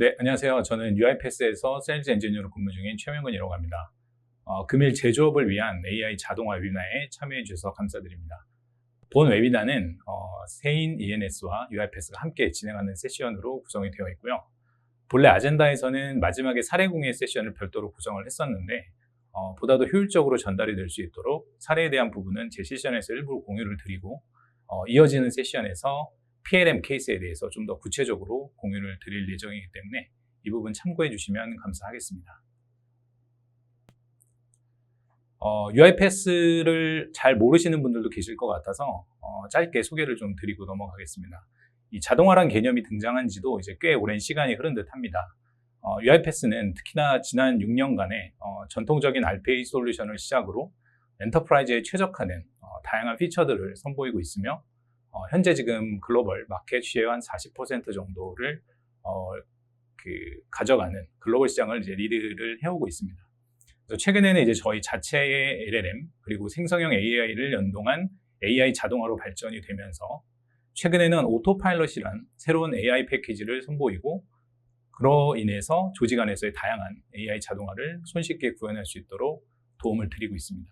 네, 안녕하세요. 저는 UiPath에서 세일즈 엔지니어로 근무 중인 최명근이라고 합니다. 금일 제조업을 위한 AI 자동화 웨비나에 참여해 주셔서 감사드립니다. 본 웨비나는 세인 ENS와 UiPath가 함께 진행하는 세션으로 구성이 되어 있고요. 본래 아젠다에서는 마지막에 사례 공유 세션을 별도로 구성을 했었는데 보다 더 효율적으로 전달이 될 수 있도록 사례에 대한 부분은 제 세션에서 일부 공유를 드리고 이어지는 세션에서 PLM 케이스에 대해서 좀 더 구체적으로 공유를 드릴 예정이기 때문에 이 부분 참고해 주시면 감사하겠습니다. UiPath를 잘 모르시는 분들도 계실 것 같아서 짧게 소개를 좀 드리고 넘어가겠습니다. 이 자동화란 개념이 등장한 지도 이제 꽤 오랜 시간이 흐른 듯 합니다. UiPath는 특히나 지난 6년간의 전통적인 RPA 솔루션을 시작으로 엔터프라이즈에 최적화된 다양한 피처들을 선보이고 있으며 현재 지금 글로벌 마켓 쉐어 한 40% 정도를 가져가는 글로벌 시장을 이제 리드를 해오고 있습니다. 그래서 최근에는 이제 저희 자체의 LLM 그리고 생성형 AI를 연동한 AI 자동화로 발전이 되면서 최근에는 오토파일럿이란 새로운 AI 패키지를 선보이고 그로 인해서 조직 안에서의 다양한 AI 자동화를 손쉽게 구현할 수 있도록 도움을 드리고 있습니다.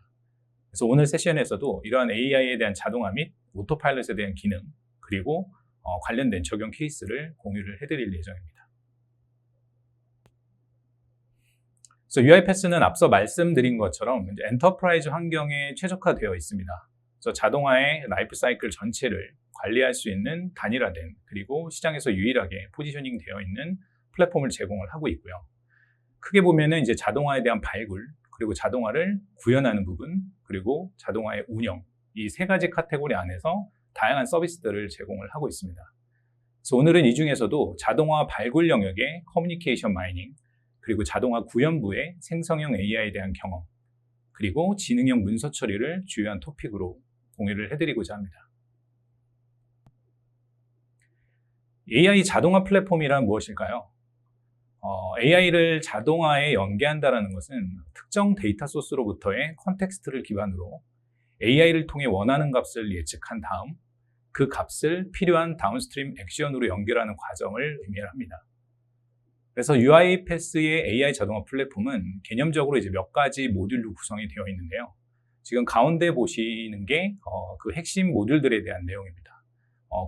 그래서 오늘 세션에서도 이러한 AI에 대한 자동화 및 오토파일럿에 대한 기능 그리고 관련된 적용 케이스를 공유를 해드릴 예정입니다. 그래서 UiPath는 앞서 말씀드린 것처럼 이제 엔터프라이즈 환경에 최적화되어 있습니다. 그래서 자동화의 라이프 사이클 전체를 관리할 수 있는 단일화된 그리고 시장에서 유일하게 포지셔닝 되어 있는 플랫폼을 제공을 하고 있고요. 크게 보면은 이제 자동화에 대한 발굴 그리고 자동화를 구현하는 부분 그리고 자동화의 운영 이 세 가지 카테고리 안에서 다양한 서비스들을 제공을 하고 있습니다. 그래서 오늘은 이 중에서도 자동화 발굴 영역의 커뮤니케이션 마이닝 그리고 자동화 구현부의 생성형 AI에 대한 경험 그리고 지능형 문서 처리를 주요한 토픽으로 공유를 해드리고자 합니다. AI 자동화 플랫폼이란 무엇일까요? AI를 자동화에 연계한다는 것은 특정 데이터 소스로부터의 컨텍스트를 기반으로 AI를 통해 원하는 값을 예측한 다음 그 값을 필요한 다운스트림 액션으로 연결하는 과정을 의미합니다. 그래서 UiPath의 AI 자동화 플랫폼은 개념적으로 이제 몇 가지 모듈로 구성이 되어 있는데요. 지금 가운데 보시는 게 그 핵심 모듈들에 대한 내용입니다.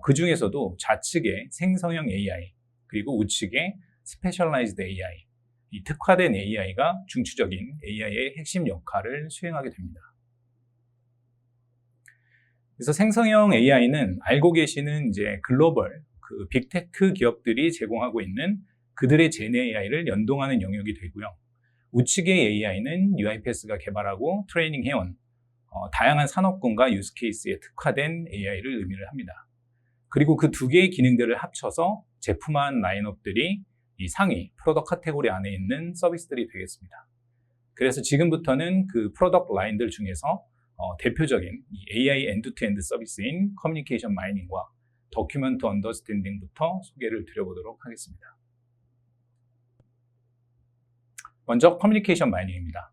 그 중에서도 좌측의 생성형 AI 그리고 우측의 스페셜라이즈드 AI, 이 특화된 AI가 중추적인 AI의 핵심 역할을 수행하게 됩니다. 그래서 생성형 AI는 알고 계시는 이제 글로벌 그 빅테크 기업들이 제공하고 있는 그들의 제네 AI를 연동하는 영역이 되고요. 우측의 AI는 UiPath가 개발하고 트레이닝해온 다양한 산업군과 유스케이스에 특화된 AI를 의미를 합니다. 그리고 그 두 개의 기능들을 합쳐서 제품화한 라인업들이 이 상위 프로덕트 카테고리 안에 있는 서비스들이 되겠습니다. 그래서 지금부터는 그 프로덕트 라인들 중에서 대표적인 이 AI 엔드-투-엔드 서비스인 커뮤니케이션 마이닝과 도큐먼트 언더스탠딩부터 소개를 드려보도록 하겠습니다. 먼저 커뮤니케이션 마이닝입니다.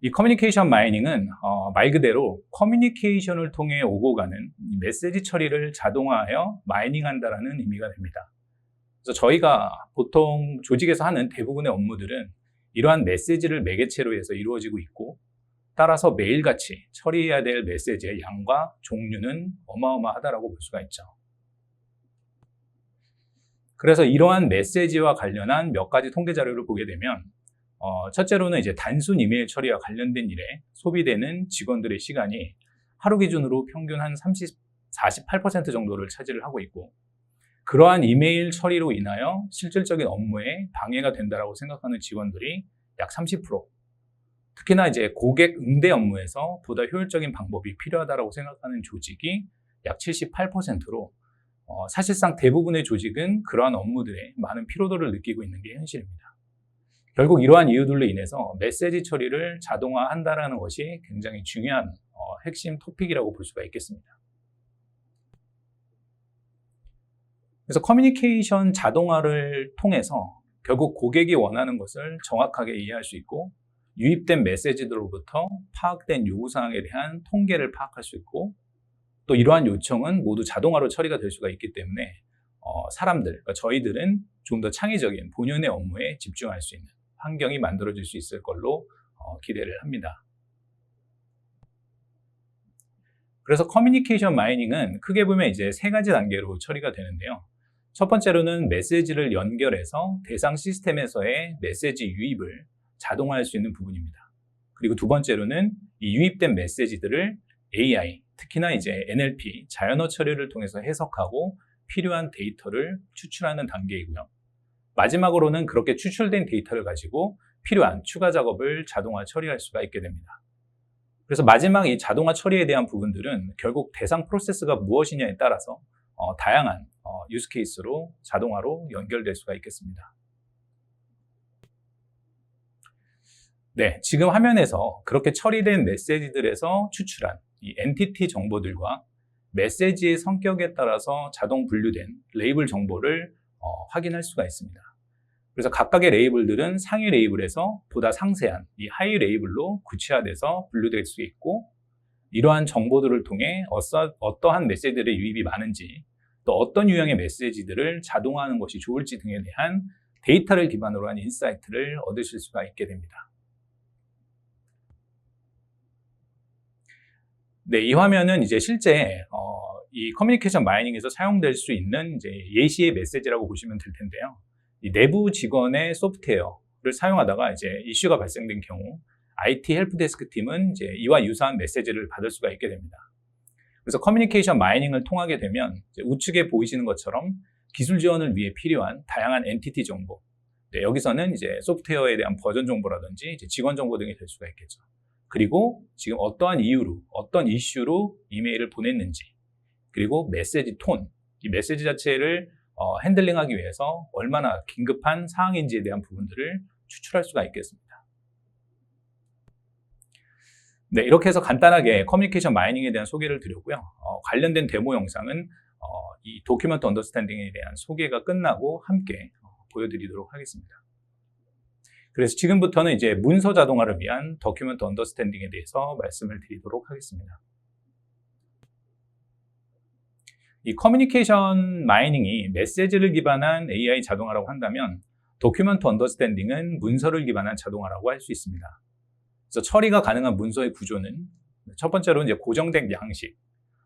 이 커뮤니케이션 마이닝은 말 그대로 커뮤니케이션을 통해 오고 가는 메시지 처리를 자동화하여 마이닝한다는 의미가 됩니다. 그래서 저희가 보통 조직에서 하는 대부분의 업무들은 이러한 메시지를 매개체로 해서 이루어지고 있고 따라서 매일같이 처리해야 될 메시지의 양과 종류는 어마어마하다고 볼 수가 있죠. 그래서 이러한 메시지와 관련한 몇 가지 통계 자료를 보게 되면 첫째로는 이제 단순 이메일 처리와 관련된 일에 소비되는 직원들의 시간이 하루 기준으로 평균 한 48% 정도를 차지를 하고 있고 그러한 이메일 처리로 인하여 실질적인 업무에 방해가 된다고 생각하는 직원들이 약 30%, 특히나 이제 고객 응대 업무에서 보다 효율적인 방법이 필요하다고 생각하는 조직이 약 78%로 사실상 대부분의 조직은 그러한 업무들에 많은 피로도를 느끼고 있는 게 현실입니다. 결국 이러한 이유들로 인해서 메시지 처리를 자동화한다는 것이 굉장히 중요한 핵심 토픽이라고 볼 수가 있겠습니다. 그래서 커뮤니케이션 자동화를 통해서 결국 고객이 원하는 것을 정확하게 이해할 수 있고 유입된 메시지들로부터 파악된 요구사항에 대한 통계를 파악할 수 있고 또 이러한 요청은 모두 자동화로 처리가 될 수가 있기 때문에 사람들, 그러니까 저희들은 좀 더 창의적인 본연의 업무에 집중할 수 있는 환경이 만들어질 수 있을 걸로 기대를 합니다. 그래서 커뮤니케이션 마이닝은 크게 보면 이제 세 가지 단계로 처리가 되는데요. 첫 번째로는 메시지를 연결해서 대상 시스템에서의 메시지 유입을 자동화할 수 있는 부분입니다. 그리고 두 번째로는 이 유입된 메시지들을 AI, 특히나 이제 NLP, 자연어 처리를 통해서 해석하고 필요한 데이터를 추출하는 단계이고요. 마지막으로는 그렇게 추출된 데이터를 가지고 필요한 추가 작업을 자동화 처리할 수가 있게 됩니다. 그래서 마지막 이 자동화 처리에 대한 부분들은 결국 대상 프로세스가 무엇이냐에 따라서 다양한 유스 케이스로 자동화로 연결될 수가 있겠습니다. 네, 지금 화면에서 그렇게 처리된 메시지들에서 추출한 이 엔티티 정보들과 메시지의 성격에 따라서 자동 분류된 레이블 정보를 확인할 수가 있습니다. 그래서 각각의 레이블들은 상위 레이블에서 보다 상세한 이 하위 레이블로 구체화돼서 분류될 수 있고, 이러한 정보들을 통해 어떠한 메시지들의 유입이 많은지, 또 어떤 유형의 메시지들을 자동화하는 것이 좋을지 등에 대한 데이터를 기반으로 한 인사이트를 얻으실 수가 있게 됩니다. 네, 이 화면은 이제 실제 이 커뮤니케이션 마이닝에서 사용될 수 있는 이제 예시의 메시지라고 보시면 될 텐데요. 이 내부 직원의 소프트웨어를 사용하다가 이제 이슈가 발생된 경우 IT 헬프데스크 팀은 이제 이와 유사한 메시지를 받을 수가 있게 됩니다. 그래서 커뮤니케이션 마이닝을 통하게 되면 이제 우측에 보이시는 것처럼 기술 지원을 위해 필요한 다양한 엔티티 정보, 네, 여기서는 이제 소프트웨어에 대한 버전 정보라든지 이제 직원 정보 등이 될 수가 있겠죠. 그리고 지금 어떠한 이유로, 어떤 이슈로 이메일을 보냈는지, 그리고 메시지 톤, 이 메시지 자체를 핸들링하기 위해서 얼마나 긴급한 사항인지에 대한 부분들을 추출할 수가 있겠습니다. 네, 이렇게 해서 간단하게 커뮤니케이션 마이닝에 대한 소개를 드렸고요. 관련된 데모 영상은 이 도큐먼트 언더스탠딩에 대한 소개가 끝나고 함께 보여드리도록 하겠습니다. 그래서 지금부터는 이제 문서 자동화를 위한 도큐먼트 언더스탠딩에 대해서 말씀을 드리도록 하겠습니다. 이 커뮤니케이션 마이닝이 메시지를 기반한 AI 자동화라고 한다면 도큐먼트 언더스탠딩은 문서를 기반한 자동화라고 할 수 있습니다. 그래서 처리가 가능한 문서의 구조는 첫 번째로는 이제 고정된 양식,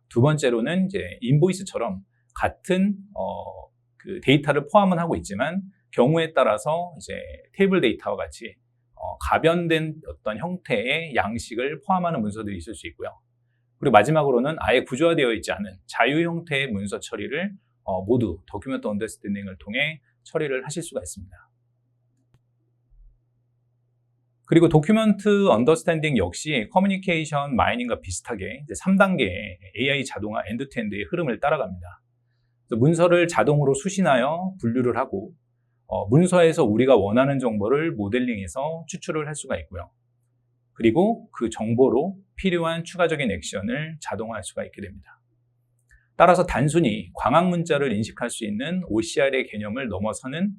두 번째로는 이제 인보이스처럼 같은 그 데이터를 포함은 하고 있지만 경우에 따라서 이제 테이블 데이터와 같이 가변된 어떤 형태의 양식을 포함하는 문서들이 있을 수 있고요. 그리고 마지막으로는 아예 구조화되어 있지 않은 자유 형태의 문서 처리를 모두 도큐먼트 언더스탠딩을 통해 처리를 하실 수가 있습니다. 그리고 도큐먼트 언더스탠딩 역시 커뮤니케이션 마이닝과 비슷하게 이제 3단계의 AI 자동화 엔드투엔드의 흐름을 따라갑니다. 그래서 문서를 자동으로 수신하여 분류를 하고 문서에서 우리가 원하는 정보를 모델링해서 추출을 할 수가 있고요. 그리고 그 정보로 필요한 추가적인 액션을 자동화할 수가 있게 됩니다. 따라서 단순히 광학 문자를 인식할 수 있는 OCR의 개념을 넘어서는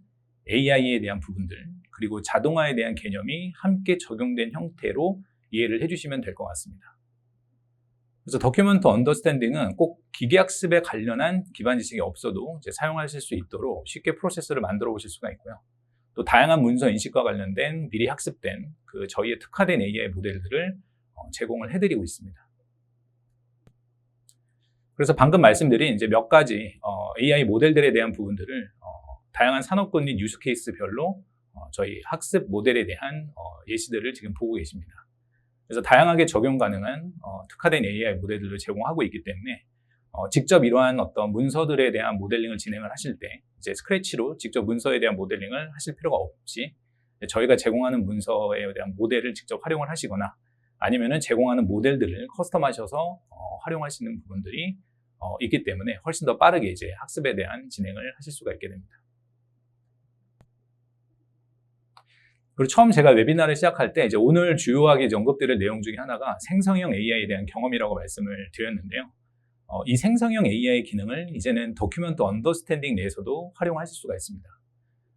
AI에 대한 부분들, 그리고 자동화에 대한 개념이 함께 적용된 형태로 이해를 해주시면 될 것 같습니다. 그래서 도큐먼트 언더스탠딩은 꼭 기계학습에 관련한 기반 지식이 없어도 이제 사용하실 수 있도록 쉽게 프로세스를 만들어 보실 수가 있고요. 또 다양한 문서 인식과 관련된 미리 학습된 그 저희의 특화된 AI 모델들을 제공을 해드리고 있습니다. 그래서 방금 말씀드린 이제 몇 가지 AI 모델들에 대한 부분들을 다양한 산업군 및 유스 케이스별로 저희 학습 모델에 대한 예시들을 지금 보고 계십니다. 그래서 다양하게 적용 가능한 특화된 AI 모델들을 제공하고 있기 때문에 직접 이러한 어떤 문서들에 대한 모델링을 진행을 하실 때 이제 스크래치로 직접 문서에 대한 모델링을 하실 필요가 없이 저희가 제공하는 문서에 대한 모델을 직접 활용을 하시거나 아니면은 제공하는 모델들을 커스텀하셔서 활용하시는 부분들이 있기 때문에 훨씬 더 빠르게 이제 학습에 대한 진행을 하실 수가 있게 됩니다. 그리고 처음 제가 웨비나를 시작할 때 이제 오늘 주요하게 언급드릴 내용 중에 하나가 생성형 AI에 대한 경험이라고 말씀을 드렸는데요. 이 생성형 AI 기능을 이제는 도큐먼트 언더스탠딩 내에서도 활용하실 수가 있습니다.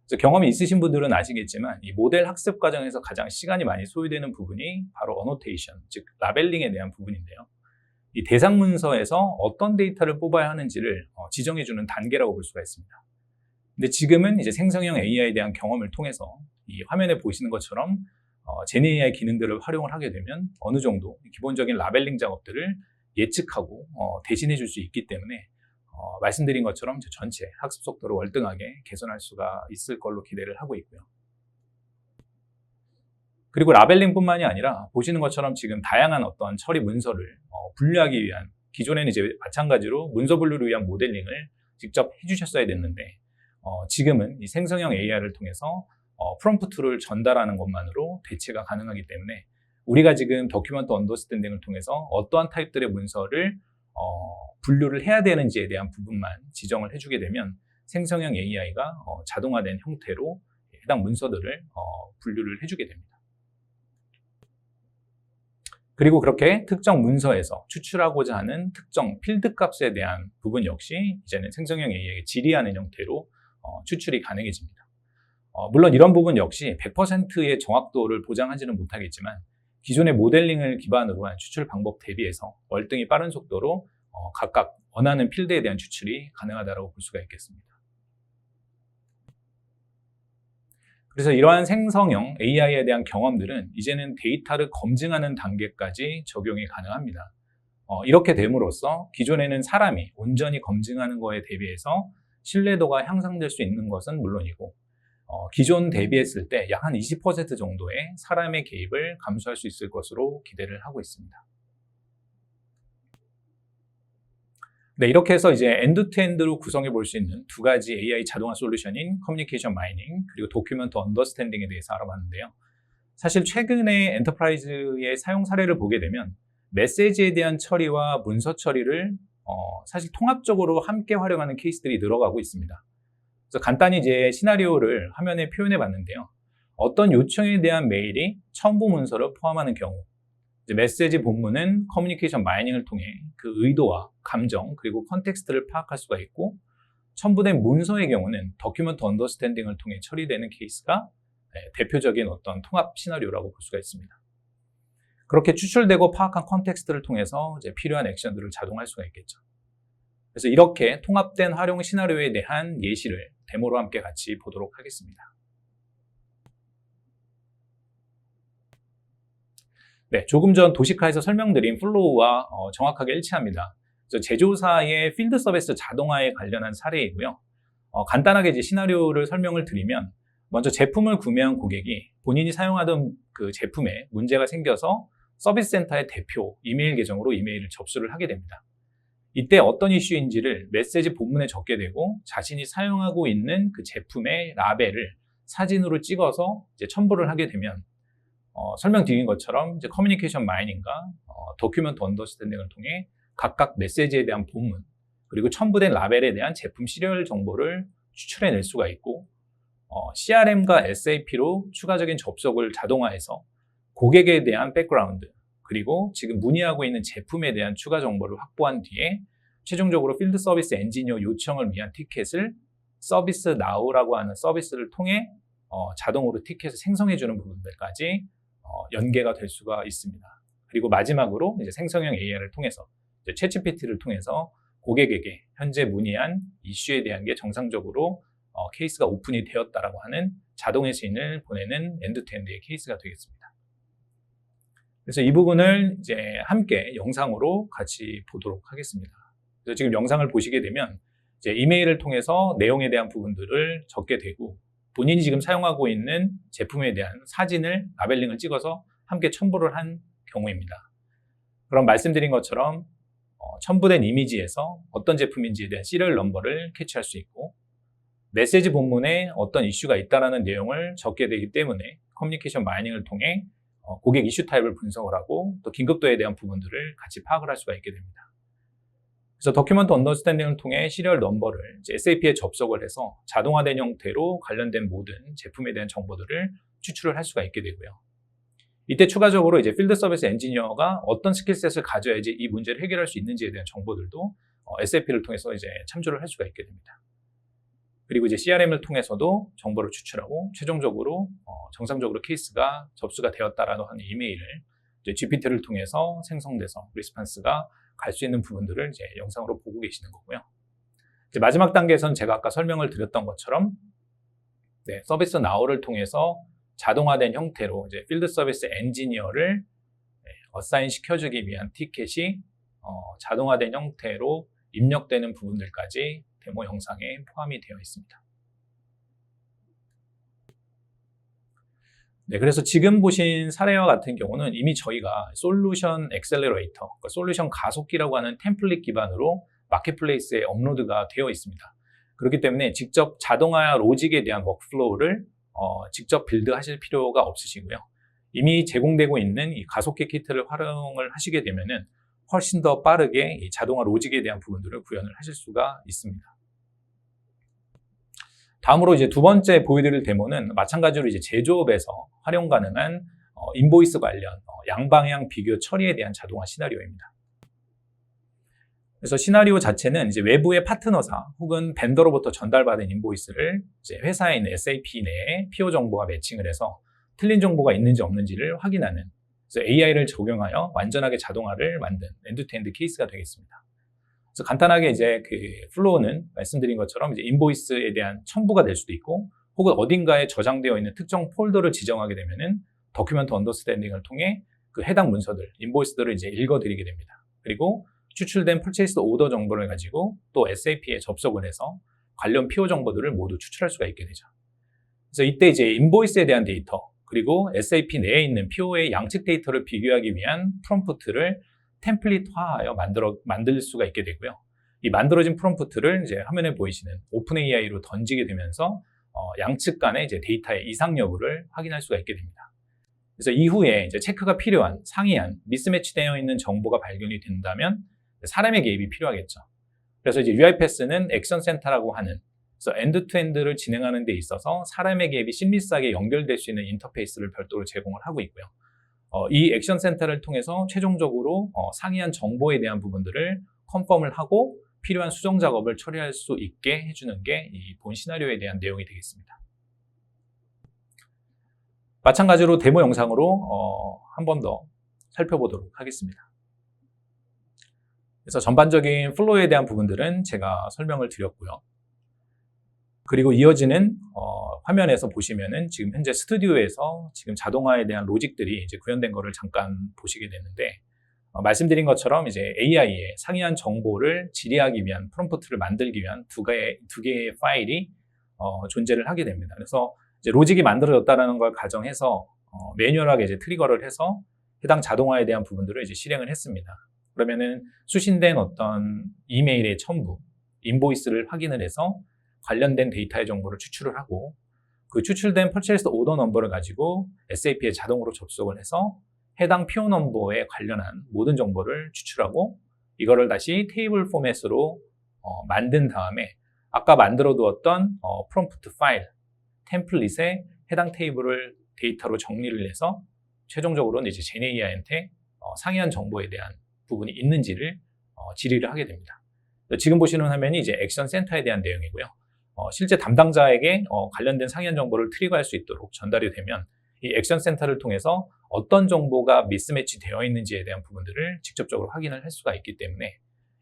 그래서 경험이 있으신 분들은 아시겠지만 이 모델 학습 과정에서 가장 시간이 많이 소요되는 부분이 바로 어노테이션, 즉 라벨링에 대한 부분인데요. 이 대상 문서에서 어떤 데이터를 뽑아야 하는지를 지정해주는 단계라고 볼 수가 있습니다. 근데 지금은 이제 생성형 AI에 대한 경험을 통해서 이 화면에 보시는 것처럼 제니 AI 기능들을 활용을 하게 되면 어느 정도 기본적인 라벨링 작업들을 예측하고 대신해 줄 수 있기 때문에 말씀드린 것처럼 전체 학습 속도를 월등하게 개선할 수가 있을 걸로 기대를 하고 있고요. 그리고 라벨링뿐만이 아니라 보시는 것처럼 지금 다양한 어떤 처리 문서를 분류하기 위한, 기존에는 이제 마찬가지로 문서 분류를 위한 모델링을 직접 해주셨어야 됐는데 지금은 이 생성형 AI를 통해서 프롬프트를 전달하는 것만으로 대체가 가능하기 때문에 우리가 지금 더큐먼트 언더스탠딩을 통해서 어떠한 타입들의 문서를 분류를 해야 되는지에 대한 부분만 지정을 해주게 되면 생성형 AI가 자동화된 형태로 해당 문서들을 분류를 해주게 됩니다. 그리고 그렇게 특정 문서에서 추출하고자 하는 특정 필드 값에 대한 부분 역시 이제는 생성형 AI에게 질의하는 형태로 추출이 가능해집니다. 물론 이런 부분 역시 100%의 정확도를 보장하지는 못하겠지만 기존의 모델링을 기반으로 한 추출 방법 대비해서 월등히 빠른 속도로 각각 원하는 필드에 대한 추출이 가능하다고 볼 수가 있겠습니다. 그래서 이러한 생성형 AI에 대한 경험들은 이제는 데이터를 검증하는 단계까지 적용이 가능합니다. 이렇게 됨으로써 기존에는 사람이 온전히 검증하는 거에 대비해서 신뢰도가 향상될 수 있는 것은 물론이고 기존 대비했을 때 약 한 20% 정도의 사람의 개입을 감수할 수 있을 것으로 기대를 하고 있습니다. 네, 이렇게 해서 이제 엔드투엔드로 구성해 볼 수 있는 두 가지 AI 자동화 솔루션인 커뮤니케이션 마이닝 그리고 도큐먼트 언더스탠딩에 대해서 알아봤는데요. 사실 최근에 엔터프라이즈의 사용 사례를 보게 되면 메시지에 대한 처리와 문서 처리를 사실 통합적으로 함께 활용하는 케이스들이 늘어가고 있습니다. 그래서 간단히 이제 시나리오를 화면에 표현해 봤는데요. 어떤 요청에 대한 메일이 첨부 문서를 포함하는 경우 메시지 본문은 커뮤니케이션 마이닝을 통해 그 의도와 감정 그리고 컨텍스트를 파악할 수가 있고 첨부된 문서의 경우는 더큐먼트 언더스탠딩을 통해 처리되는 케이스가 대표적인 어떤 통합 시나리오라고 볼 수가 있습니다. 그렇게 추출되고 파악한 컨텍스트를 통해서 이제 필요한 액션들을 자동할 수가 있겠죠. 그래서 이렇게 통합된 활용 시나리오에 대한 예시를 데모로 함께 같이 보도록 하겠습니다. 네, 조금 전 도시카에서 설명드린 플로우와 정확하게 일치합니다. 그래서 제조사의 필드 서비스 자동화에 관련한 사례이고요. 간단하게 이제 시나리오를 설명을 드리면 먼저 제품을 구매한 고객이 본인이 사용하던 그 제품에 문제가 생겨서 서비스 센터의 대표 이메일 계정으로 이메일을 접수를 하게 됩니다. 이때 어떤 이슈인지를 메시지 본문에 적게 되고 자신이 사용하고 있는 그 제품의 라벨을 사진으로 찍어서 이제 첨부를 하게 되면 설명드린 것처럼 이제 커뮤니케이션 마이닝과 도큐먼트 언더스탠딩을 통해 각각 메시지에 대한 본문 그리고 첨부된 라벨에 대한 제품 시리얼 정보를 추출해낼 수가 있고 CRM과 SAP로 추가적인 접속을 자동화해서 고객에 대한 백그라운드 그리고 지금 문의하고 있는 제품에 대한 추가 정보를 확보한 뒤에 최종적으로 필드 서비스 엔지니어 요청을 위한 티켓을 서비스 나우라고 하는 서비스를 통해 자동으로 티켓을 생성해주는 부분들까지 연계가 될 수가 있습니다. 그리고 마지막으로 이제 생성형 AI를 통해서 챗GPT를 통해서 고객에게 현재 문의한 이슈에 대한 게 정상적으로 케이스가 오픈이 되었다라고 하는 자동 회신을 보내는 엔드투엔드의 케이스가 되겠습니다. 그래서 이 부분을 이제 함께 영상으로 같이 보도록 하겠습니다. 그래서 지금 영상을 보시게 되면 이제 이메일을 통해서 내용에 대한 부분들을 적게 되고 본인이 지금 사용하고 있는 제품에 대한 사진을 라벨링을 찍어서 함께 첨부를 한 경우입니다. 그럼 말씀드린 것처럼 첨부된 이미지에서 어떤 제품인지에 대한 시리얼 넘버를 캐치할 수 있고 메시지 본문에 어떤 이슈가 있다는 내용을 적게 되기 때문에 커뮤니케이션 마이닝을 통해 고객 이슈 타입을 분석을 하고 또 긴급도에 대한 부분들을 같이 파악을 할 수가 있게 됩니다. 그래서 더큐먼트 언더스탠딩을 통해 시리얼 넘버를 SAP에 접속을 해서 자동화된 형태로 관련된 모든 제품에 대한 정보들을 추출을 할 수가 있게 되고요. 이때 추가적으로 이제 필드 서비스 엔지니어가 어떤 스킬셋을 가져야지 이 문제를 해결할 수 있는지에 대한 정보들도 SAP를 통해서 이제 참조를 할 수가 있게 됩니다. 그리고 이제 CRM을 통해서도 정보를 추출하고 최종적으로 정상적으로 케이스가 접수가 되었다라고 하는 이메일을 이제 GPT를 통해서 생성돼서 리스판스가 갈 수 있는 부분들을 이제 영상으로 보고 계시는 거고요. 이제 마지막 단계에서는 제가 아까 설명을 드렸던 것처럼 서비스 나우를 통해서 자동화된 형태로 이제 필드 서비스 엔지니어를 어사인 시켜주기 위한 티켓이 자동화된 형태로 입력되는 부분들까지 데모 영상에 포함이 되어 있습니다. 그래서 지금 보신 사례와 같은 경우는 이미 저희가 솔루션 엑셀러레이터, 그러니까 솔루션 가속기라고 하는 템플릿 기반으로 마켓플레이스에 업로드가 되어 있습니다. 그렇기 때문에 직접 자동화 로직에 대한 워크플로우를 직접 빌드하실 필요가 없으시고요. 이미 제공되고 있는 이 가속기 키트를 활용을 하시게 되면은 훨씬 더 빠르게 이 자동화 로직에 대한 부분들을 구현을 하실 수가 있습니다. 다음으로 이제 두 번째 보여드릴 데모는 마찬가지로 이제 제조업에서 활용 가능한 인보이스 관련 양방향 비교 처리에 대한 자동화 시나리오입니다. 그래서 시나리오 자체는 이제 외부의 파트너사 혹은 벤더로부터 전달받은 인보이스를 이제 회사에 있는 SAP 내에 PO 정보와 매칭을 해서 틀린 정보가 있는지 없는지를 확인하는, 그래서 AI를 적용하여 완전하게 자동화를 만든 엔드투엔드 케이스가 되겠습니다. 그래서 간단하게 이제 그 플로우는 말씀드린 것처럼 이제 인보이스에 대한 첨부가 될 수도 있고, 혹은 어딘가에 저장되어 있는 특정 폴더를 지정하게 되면은 도큐멘트 언더스탠딩을 통해 그 해당 문서들, 인보이스들을 이제 읽어드리게 됩니다. 그리고 추출된 퍼체이스 오더 정보를 가지고 또 SAP에 접속을 해서 관련 PO 정보들을 모두 추출할 수가 있게 되죠. 그래서 이때 이제 인보이스에 대한 데이터, 그리고 SAP 내에 있는 PO의 양측 데이터를 비교하기 위한 프롬프트를 템플릿화하여 만들 수가 있게 되고요. 이 만들어진 프롬프트를 이제 화면에 보이시는 오픈AI로 던지게 되면서 양측 간의 이제 데이터의 이상 여부를 확인할 수가 있게 됩니다. 그래서 이후에 이제 체크가 필요한 상이한 미스매치되어 있는 정보가 발견이 된다면 사람의 개입이 필요하겠죠. 그래서 이제 UiPath는 액션 센터라고 하는, 그래서 엔드투엔드를 진행하는 데 있어서 사람의 개입이 심리스하게 연결될 수 있는 인터페이스를 별도로 제공을 하고 있고요. 이 액션 센터를 통해서 최종적으로 상이한 정보에 대한 부분들을 컨펌을 하고 필요한 수정 작업을 처리할 수 있게 해주는 게 이 본 시나리오에 대한 내용이 되겠습니다. 마찬가지로 데모 영상으로 한 번 더 살펴보도록 하겠습니다. 그래서 전반적인 플로우에 대한 부분들은 제가 설명을 드렸고요. 그리고 이어지는 화면에서 보시면은 지금 현재 스튜디오에서 지금 자동화에 대한 로직들이 이제 구현된 거를 잠깐 보시게 되는데, 말씀드린 것처럼 이제 AI의 상이한 정보를 질의하기 위한 프롬프트를 만들기 위한 두 개의 파일이 존재를 하게 됩니다. 그래서 이제 로직이 만들어졌다는 걸 가정해서 매뉴얼하게 이제 트리거를 해서 해당 자동화에 대한 부분들을 이제 실행을 했습니다. 그러면은 수신된 어떤 이메일의 첨부, 인보이스를 확인을 해서 관련된 데이터의 정보를 추출을 하고, 그 추출된 퍼체이스 오더 넘버를 가지고 SAP에 자동으로 접속을 해서 해당 PO 넘버에 관련한 모든 정보를 추출하고, 이거를 다시 테이블 포맷으로 만든 다음에 아까 만들어 두었던 프롬프트 파일, 템플릿에 해당 테이블을 데이터로 정리를 해서 최종적으로는 이제 GenAI한테 상이한 정보에 대한 부분이 있는지를 질의를 하게 됩니다. 지금 보시는 화면이 이제 액션 센터에 대한 내용이고요. 실제 담당자에게 관련된 상이한 정보를 트리거할 수 있도록 전달이 되면 이 액션 센터를 통해서 어떤 정보가 미스매치 되어 있는지에 대한 부분들을 직접적으로 확인을 할 수가 있기 때문에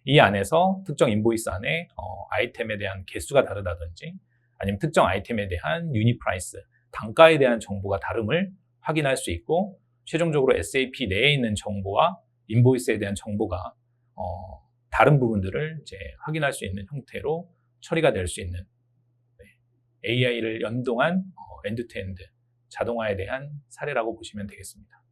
이 안에서 특정 인보이스 안에 아이템에 대한 개수가 다르다든지 아니면 특정 아이템에 대한 유닛 프라이스, 단가에 대한 정보가 다름을 확인할 수 있고, 최종적으로 SAP 내에 있는 정보와 인보이스에 대한 정보가 다른 부분들을 이제 확인할 수 있는 형태로 처리가 될 수 있는 AI를 연동한 엔드투엔드 자동화에 대한 사례라고 보시면 되겠습니다.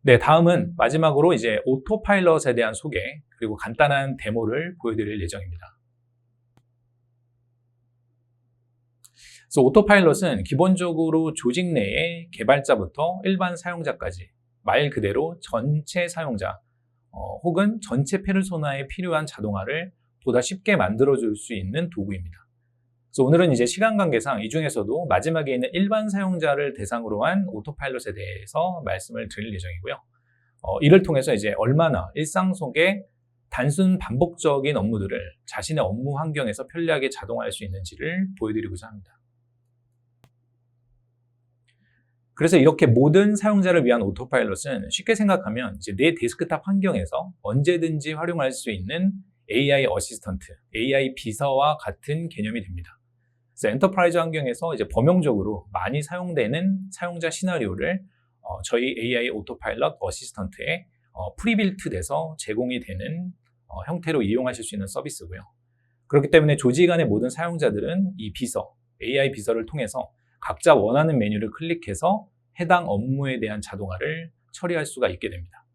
네, 다음은 마지막으로 이제 오토파일럿에 대한 소개, 그리고 간단한 데모를 보여드릴 예정입니다. 그래서 오토파일럿은 기본적으로 조직 내의 개발자부터 일반 사용자까지 말 그대로 전체 사용자 혹은 전체 페르소나에 필요한 자동화를 보다 쉽게 만들어줄 수 있는 도구입니다. 그래서 오늘은 이제 시간 관계상 이 중에서도 마지막에 있는 일반 사용자를 대상으로 한 오토파일럿에 대해서 말씀을 드릴 예정이고요. 이를 통해서 이제 얼마나 일상 속에 단순 반복적인 업무들을 자신의 업무 환경에서 편리하게 자동화할 수 있는지를 보여드리고자 합니다. 그래서 이렇게 모든 사용자를 위한 오토파일럿은 쉽게 생각하면 이제 내 데스크탑 환경에서 언제든지 활용할 수 있는 AI 어시스턴트, AI 비서와 같은 개념이 됩니다. 그래서 엔터프라이즈 환경에서 이제 범용적으로 많이 사용되는 사용자 시나리오를 저희 AI 오토파일럿 어시스턴트에 프리빌트 돼서 제공이 되는 형태로 이용하실 수 있는 서비스고요. 그렇기 때문에 조직 안의 모든 사용자들은 이 비서, AI 비서를 통해서 각자 원하는 메뉴를 클릭해서 해당 업무에 대한 자동화를 처리할 수가 있게 됩니다.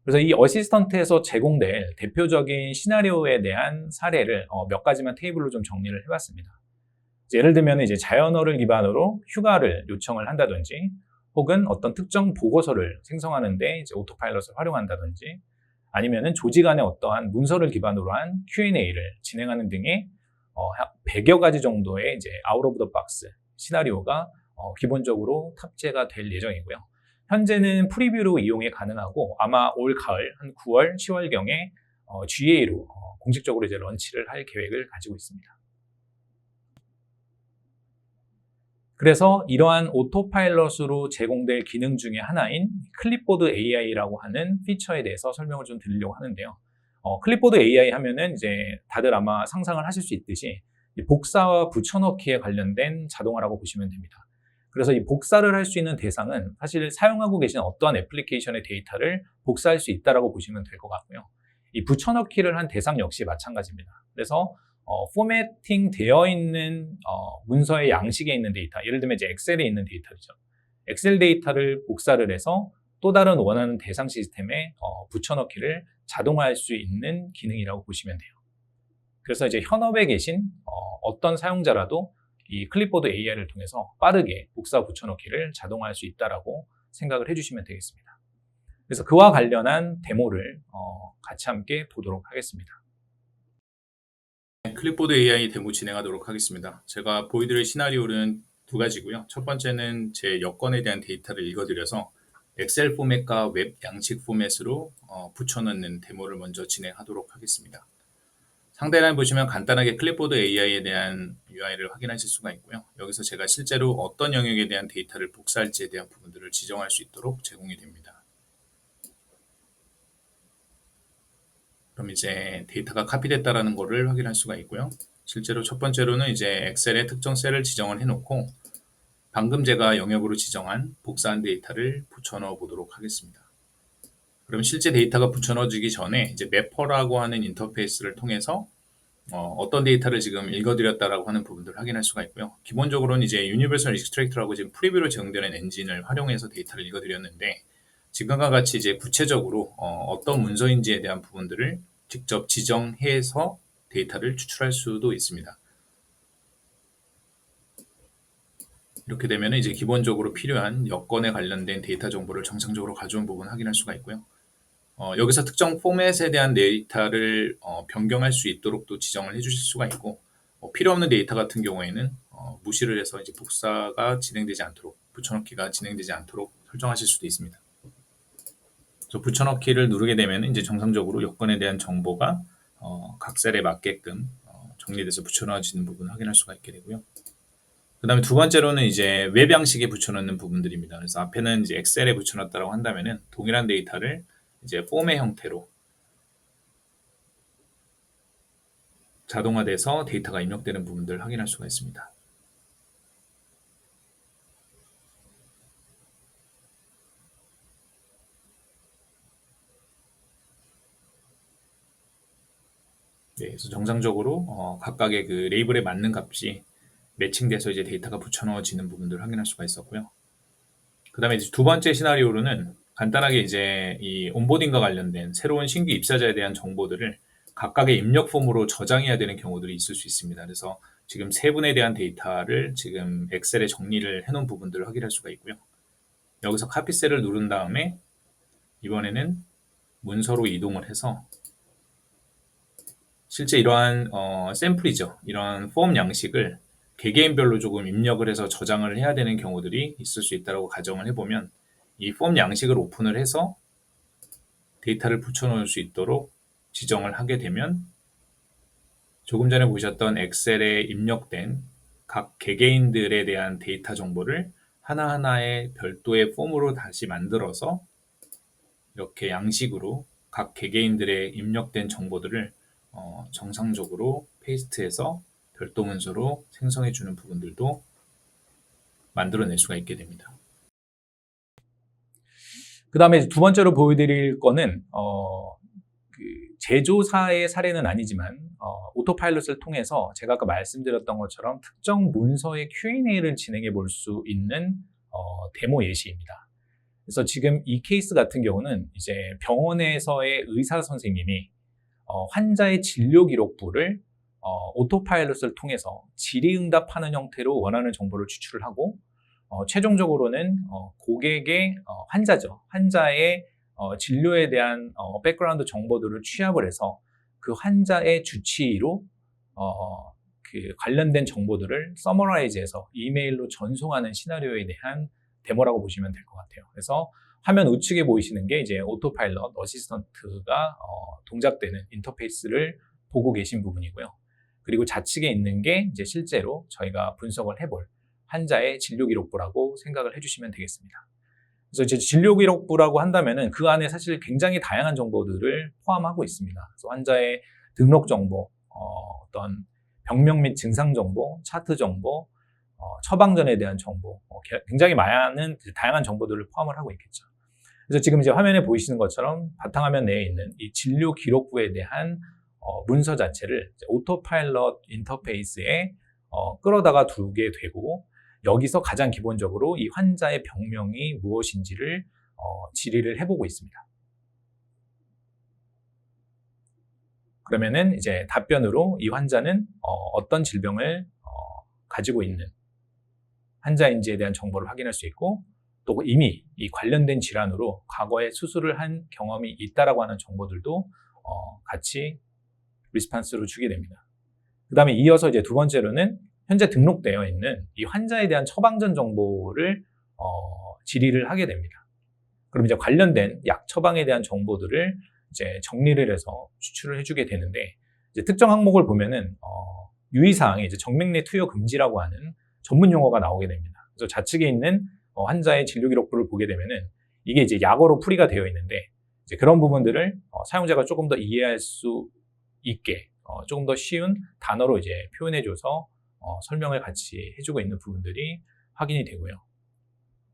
그래서 이 어시스턴트에서 제공될 대표적인 시나리오에 대한 사례를 몇 가지만 테이블로 좀 정리를 해봤습니다. 예를 들면 이제 자연어를 기반으로 휴가를 요청을 한다든지, 혹은 어떤 특정 보고서를 생성하는데 이제 오토파일럿을 활용한다든지, 아니면은 조직 안에 어떠한 문서를 기반으로 한 Q&A를 진행하는 등의 100여 가지 정도의 이제 아웃 오브 더 박스 시나리오가 기본적으로 탑재가 될 예정이고요. 현재는 프리뷰로 이용이 가능하고 아마 올 가을 한 9월, 10월경에 GA로 공식적으로 이제 런치를 할 계획을 가지고 있습니다. 그래서 이러한 오토파일럿으로 제공될 기능 중에 하나인 클립보드 AI라고 하는 피처에 대해서 설명을 좀 드리려고 하는데요. 클립보드 AI 하면은 이제 다들 아마 상상을 하실 수 있듯이 복사와 붙여넣기에 관련된 자동화라고 보시면 됩니다. 그래서 이 복사를 할 수 있는 대상은 사실 사용하고 계신 어떠한 애플리케이션의 데이터를 복사할 수 있다고 보시면 될 것 같고요. 이 붙여넣기를 한 대상 역시 마찬가지입니다. 그래서 포매팅 되어 있는 문서의 양식에 있는 데이터, 예를 들면 이제 엑셀에 있는 데이터죠. 엑셀 데이터를 복사를 해서 또 다른 원하는 대상 시스템에 붙여넣기를 자동화할 수 있는 기능이라고 보시면 돼요. 그래서 이제 현업에 계신 어떤 사용자라도 이 클립보드 AI를 통해서 빠르게 복사 붙여넣기를 자동화할 수 있다고 생각을 해주시면 되겠습니다. 그래서 그와 관련한 데모를 같이 함께 보도록 하겠습니다. 클립보드 AI 데모 진행하도록 하겠습니다. 제가 보여드릴 시나리오는 두 가지고요. 첫 번째는 제 여권에 대한 데이터를 읽어드려서 엑셀 포맷과 웹 양식 포맷으로 붙여넣는 데모를 먼저 진행하도록 하겠습니다. 상단에 보시면 간단하게 클립보드 AI에 대한 UI를 확인하실 수가 있고요. 여기서 제가 실제로 어떤 영역에 대한 데이터를 복사할지에 대한 부분들을 지정할 수 있도록 제공이 됩니다. 그럼 이제 데이터가 카피됐다라는 것을 확인할 수가 있고요. 실제로 첫 번째로는 이제 엑셀에 특정 셀을 지정을 해놓고 방금 제가 영역으로 지정한 복사한 데이터를 붙여넣어 보도록 하겠습니다. 그럼 실제 데이터가 붙여넣어지기 전에 이제 매퍼라고 하는 인터페이스를 통해서 어떤 데이터를 지금 읽어드렸다라고 하는 부분들을 확인할 수가 있고요. 기본적으로는 이제 유니버설 익스트랙터라고 지금 프리뷰로 제공되는 엔진을 활용해서 데이터를 읽어드렸는데 지금과 같이 이제 구체적으로 어떤 문서인지에 대한 부분들을 직접 지정해서 데이터를 추출할 수도 있습니다. 이렇게 되면 이제 기본적으로 필요한 여건에 관련된 데이터 정보를 정상적으로 가져온 부분 확인할 수가 있고요. 여기서 특정 포맷에 대한 데이터를 변경할 수 있도록 또 지정을 해주실 수가 있고 필요 없는 데이터 같은 경우에는 무시를 해서 이제 복사가 진행되지 않도록 붙여넣기가 진행되지 않도록 설정하실 수도 있습니다. 그래서 붙여넣기를 누르게 되면 이제 정상적으로 여건에 대한 정보가 각 셀에 맞게끔 정리돼서 붙여넣어지는 부분을 확인할 수가 있게 되고요. 그 다음에 두 번째로는 이제 웹 양식에 붙여넣는 부분들입니다. 그래서 앞에는 이제 엑셀에 붙여넣었다고 한다면은 동일한 데이터를 이제 폼의 형태로 자동화돼서 데이터가 입력되는 부분들을 확인할 수가 있습니다. 네, 그래서 정상적으로 각각의 그 레이블에 맞는 값이 매칭돼서 이제 데이터가 붙여넣어지는 부분들을 확인할 수가 있었고요. 그 다음에 이제 두 번째 시나리오로는 간단하게 이제 이 온보딩과 관련된 새로운 신규 입사자에 대한 정보들을 각각의 입력 폼으로 저장해야 되는 경우들이 있을 수 있습니다. 그래서 지금 세 분에 대한 데이터를 지금 엑셀에 정리를 해놓은 부분들을 확인할 수가 있고요. 여기서 카피셀을 누른 다음에 이번에는 문서로 이동을 해서 실제 이러한 샘플이죠. 이러한 폼 양식을 개개인별로 조금 입력을 해서 저장을 해야 되는 경우들이 있을 수 있다고 가정을 해보면 이 폼 양식을 오픈을 해서 데이터를 붙여놓을 수 있도록 지정을 하게 되면 조금 전에 보셨던 엑셀에 입력된 각 개개인들에 대한 데이터 정보를 하나하나의 별도의 폼으로 다시 만들어서 이렇게 양식으로 각 개개인들의 입력된 정보들을 정상적으로 페이스트해서 별도 문서로 생성해주는 부분들도 만들어낼 수가 있게 됩니다. 그 다음에 두 번째로 보여드릴 거는 제조사의 사례는 아니지만 오토파일럿을 통해서 제가 아까 말씀드렸던 것처럼 특정 문서의 Q&A를 진행해 볼 수 있는 데모 예시입니다. 그래서 지금 이 케이스 같은 경우는 이제 병원에서의 의사 선생님이 환자의 진료 기록부를 오토파일럿을 통해서 질의응답하는 형태로 원하는 정보를 추출을 하고 최종적으로는 고객의 환자의 진료에 대한 백그라운드 정보들을 취합을 해서 그 환자의 주치의로 그 관련된 정보들을 서머라이즈해서 이메일로 전송하는 시나리오에 대한 데모라고 보시면 될 것 같아요. 그래서 화면 우측에 보이시는 게 이제 오토파일럿 어시스턴트가 동작되는 인터페이스를 보고 계신 부분이고요. 그리고 좌측에 있는 게 이제 실제로 저희가 분석을 해볼 환자의 진료 기록부라고 생각을 해주시면 되겠습니다. 그래서 이제 진료 기록부라고 한다면은 그 안에 사실 굉장히 다양한 정보들을 포함하고 있습니다. 그래서 환자의 등록 정보, 어떤 병명 및 증상 정보, 차트 정보, 처방전에 대한 정보, 굉장히 많은 다양한 정보들을 포함을 하고 있겠죠. 그래서 지금 이제 화면에 보이시는 것처럼 바탕화면 내에 있는 이 진료 기록부에 대한 문서 자체를 오토파일럿 인터페이스에 끌어다가 두게 되고 여기서 가장 기본적으로 이 환자의 병명이 무엇인지를 질의를 해보고 있습니다. 그러면은 이제 답변으로 이 환자는 어떤 질병을 가지고 있는 환자인지에 대한 정보를 확인할 수 있고 또 이미 이 관련된 질환으로 과거에 수술을 한 경험이 있다라고 하는 정보들도 같이 리스판스로 주게 됩니다. 그 다음에 이어서 이제 두 번째로는 현재 등록되어 있는 이 환자에 대한 처방전 정보를 질의를 하게 됩니다. 그럼 이제 관련된 약 처방에 대한 정보들을 이제 정리를 해서 추출을 해주게 되는데 이제 특정 항목을 보면은 유의사항에 이제 정맥내 투여 금지라고 하는 전문 용어가 나오게 됩니다. 그래서 좌측에 있는 환자의 진료 기록부를 보게 되면은 이게 이제 약어로 풀이가 되어 있는데 이제 그런 부분들을 사용자가 조금 더 이해할 수 있게 조금 더 쉬운 단어로 이제 표현해줘서 설명을 같이 해주고 있는 부분들이 확인이 되고요.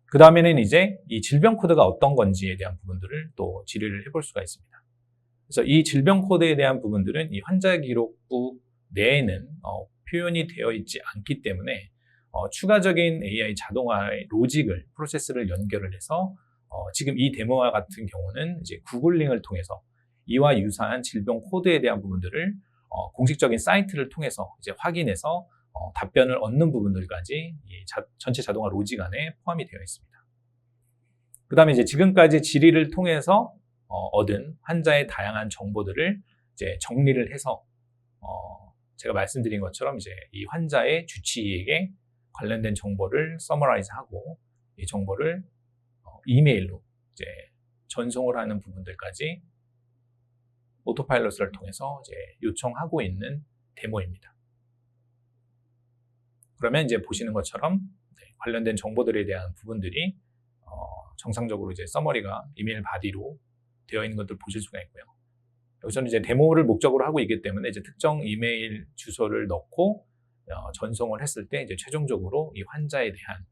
그 다음에는 이제 이 질병 코드가 어떤 건지에 대한 부분들을 또 질의를 해볼 수가 있습니다. 그래서 이 질병 코드에 대한 부분들은 이 환자 기록부 내에는 표현이 되어 있지 않기 때문에 추가적인 AI 자동화의 로직을 프로세스를 연결을 해서 지금 이 데모와 같은 경우는 이제 구글링을 통해서 이와 유사한 질병 코드에 대한 부분들을 공식적인 사이트를 통해서 이제 확인해서 답변을 얻는 부분들까지 이 전체 자동화 로직 안에 포함이 되어 있습니다. 그 다음에 이제 지금까지 질의를 통해서 얻은 환자의 다양한 정보들을 이제 정리를 해서 제가 말씀드린 것처럼 이제 이 환자의 주치의에게 관련된 정보를 서머라이즈하고 이 정보를 이메일로 이제 전송을 하는 부분들까지 오토파일럿을 통해서 이제 요청하고 있는 데모입니다. 그러면 이제 보시는 것처럼 관련된 정보들에 대한 부분들이 정상적으로 이제 서머리가 이메일 바디로 되어 있는 것들 보실 수가 있고요. 여기서는 이제 데모를 목적으로 하고 있기 때문에 이제 특정 이메일 주소를 넣고 전송을 했을 때 이제 최종적으로 이 환자에 대한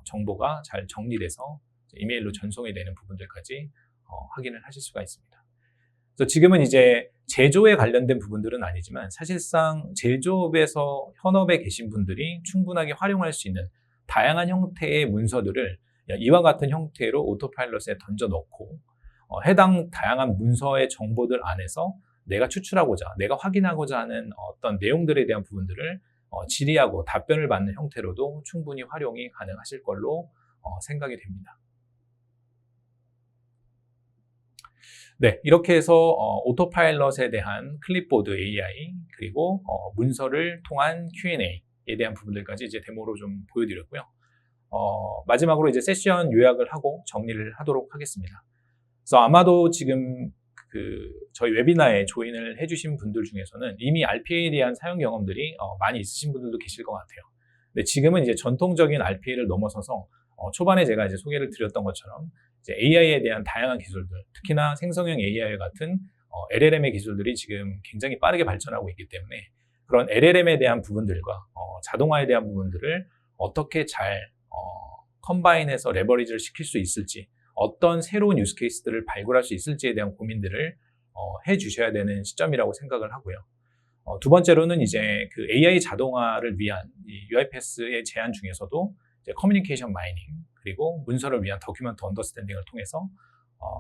정보가 잘 정리돼서 이메일로 전송이 되는 부분들까지 확인을 하실 수가 있습니다. 그래서 지금은 이제 제조에 관련된 부분들은 아니지만 사실상 제조업에서 현업에 계신 분들이 충분하게 활용할 수 있는 다양한 형태의 문서들을 이와 같은 형태로 오토파일럿에 던져 넣고 해당 다양한 문서의 정보들 안에서 내가 추출하고자, 내가 확인하고자 하는 어떤 내용들에 대한 부분들을 질의하고 답변을 받는 형태로도 충분히 활용이 가능하실 걸로 생각이 됩니다. 네, 이렇게 해서 오토파일럿에 대한 클립보드 AI 그리고 문서를 통한 Q&A에 대한 부분들까지 이제 데모로 좀 보여드렸고요. 마지막으로 이제 세션 요약을 하고 정리를 하도록 하겠습니다. 그래서 아마도 지금 저희 웨비나에 조인을 해주신 분들 중에서는 이미 RPA에 대한 사용 경험들이 많이 있으신 분들도 계실 것 같아요. 근데 지금은 이제 전통적인 RPA를 넘어서서 초반에 제가 이제 소개를 드렸던 것처럼 이제 AI에 대한 다양한 기술들, 특히나 생성형 AI 같은 LLM의 기술들이 지금 굉장히 빠르게 발전하고 있기 때문에 그런 LLM에 대한 부분들과 자동화에 대한 부분들을 어떻게 잘 컴바인해서 레버리지를 시킬 수 있을지, 어떤 새로운 유스 케이스들을 발굴할 수 있을지에 대한 고민들을 해 주셔야 되는 시점이라고 생각을 하고요. 두 번째로는 이제 그 AI 자동화를 위한 이 UiPath의 제안 중에서도 이제 커뮤니케이션 마이닝, 그리고 문서를 위한 더큐먼트 언더스탠딩을 통해서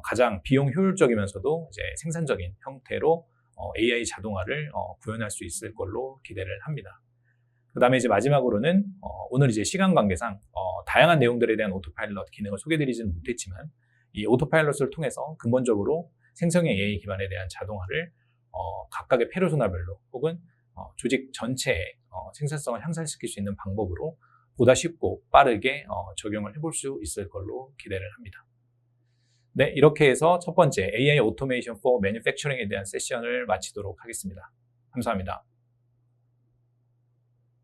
가장 비용 효율적이면서도 이제 생산적인 형태로 AI 자동화를 구현할 수 있을 걸로 기대를 합니다. 그 다음에 이제 마지막으로는 오늘 이제 시간 관계상 다양한 내용들에 대한 오토파일럿 기능을 소개드리지는 못했지만 이 오토파일럿을 통해서 근본적으로 생성형 AI 기반에 대한 자동화를 각각의 페르소나별로 혹은 조직 전체의 생산성을 향상시킬 수 있는 방법으로 보다 쉽고 빠르게 적용을 해볼 수 있을 걸로 기대를 합니다. 네, 이렇게 해서 첫 번째 AI Automation for Manufacturing에 대한 세션을 마치도록 하겠습니다. 감사합니다.